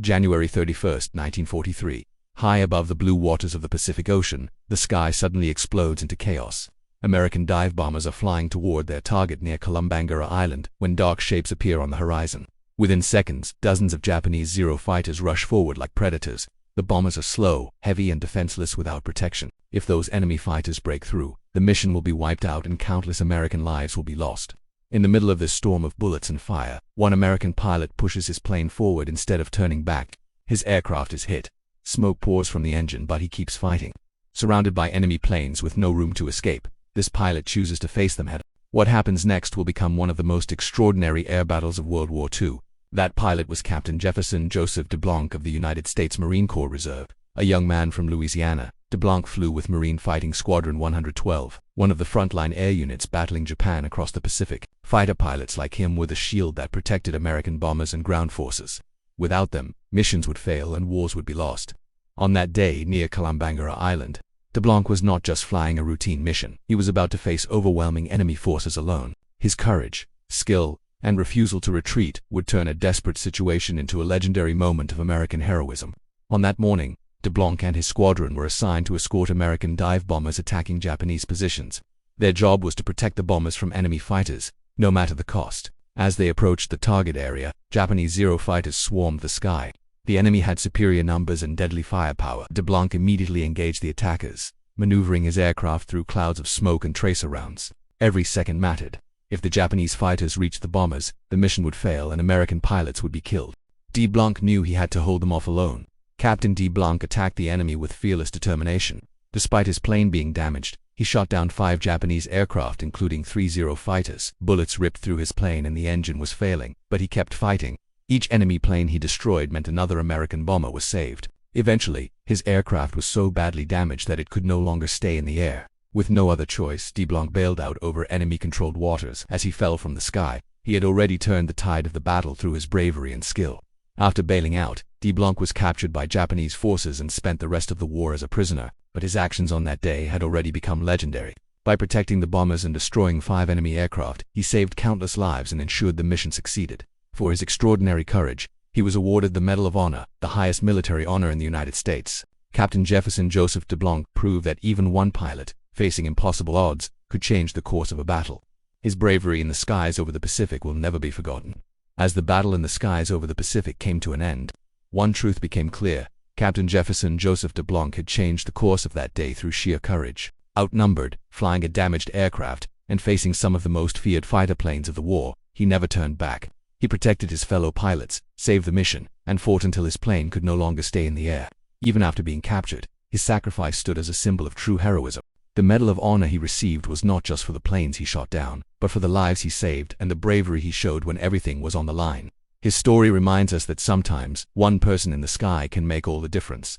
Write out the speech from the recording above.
January 31st, 1943. High above the blue waters of the Pacific Ocean, the sky suddenly explodes into chaos. American dive bombers are flying toward their target near Outnumbered Island when dark shapes appear on the horizon. Within seconds, dozens of Japanese Zero fighters rush forward like predators. The bombers are slow, heavy, and defenseless without protection. If those enemy fighters break through, the mission will be wiped out and countless American lives will be lost. In the middle of this storm of bullets and fire, one American pilot pushes his plane forward instead of turning back. His aircraft is hit. Smoke pours from the engine, but he keeps fighting. Surrounded by enemy planes with no room to escape, this pilot chooses to face them head-on. What happens next will become one of the most extraordinary air battles of World War II. That pilot was Captain Jefferson Joseph DeBlanc of the United States Marine Corps Reserve. A young man from Louisiana, DeBlanc flew with Marine Fighting Squadron 112, one of the frontline air units battling Japan across the Pacific. Fighter pilots like him were the shield that protected American bombers and ground forces. Without them, missions would fail and wars would be lost. On that day near Outnumbered Island, DeBlanc was not just flying a routine mission. He was about to face overwhelming enemy forces alone. His courage, skill, and refusal to retreat would turn a desperate situation into a legendary moment of American heroism. On that morning, DeBlanc and his squadron were assigned to escort American dive bombers attacking Japanese positions. Their job was to protect the bombers from enemy fighters, no matter the cost. As they approached the target area, Japanese Zero fighters swarmed the sky. The enemy had superior numbers and deadly firepower. DeBlanc immediately engaged the attackers, maneuvering his aircraft through clouds of smoke and tracer rounds. Every second mattered. If the Japanese fighters reached the bombers, the mission would fail and American pilots would be killed. DeBlanc knew he had to hold them off alone. Captain DeBlanc attacked the enemy with fearless determination. Despite his plane being damaged, he shot down 5 Japanese aircraft including 3 Zero fighters. Bullets ripped through his plane and the engine was failing, but he kept fighting. Each enemy plane he destroyed meant another American bomber was saved. Eventually, his aircraft was so badly damaged that it could no longer stay in the air. With no other choice, DeBlanc bailed out over enemy-controlled waters as he fell from the sky. He had already turned the tide of the battle through his bravery and skill. After bailing out, DeBlanc was captured by Japanese forces and spent the rest of the war as a prisoner, but his actions on that day had already become legendary. By protecting the bombers and destroying 5 enemy aircraft, he saved countless lives and ensured the mission succeeded. For his extraordinary courage, he was awarded the Medal of Honor, the highest military honor in the United States. Captain Jefferson Joseph DeBlanc proved that even one pilot, facing impossible odds, could change the course of a battle. His bravery in the skies over the Pacific will never be forgotten. As the battle in the skies over the Pacific came to an end, one truth became clear. Captain Jefferson Joseph DeBlanc had changed the course of that day through sheer courage. Outnumbered, flying a damaged aircraft, and facing some of the most feared fighter planes of the war, he never turned back. He protected his fellow pilots, saved the mission, and fought until his plane could no longer stay in the air. Even after being captured, his sacrifice stood as a symbol of true heroism. The Medal of Honor he received was not just for the planes he shot down, but for the lives he saved and the bravery he showed when everything was on the line. His story reminds us that sometimes, one person in the sky can make all the difference.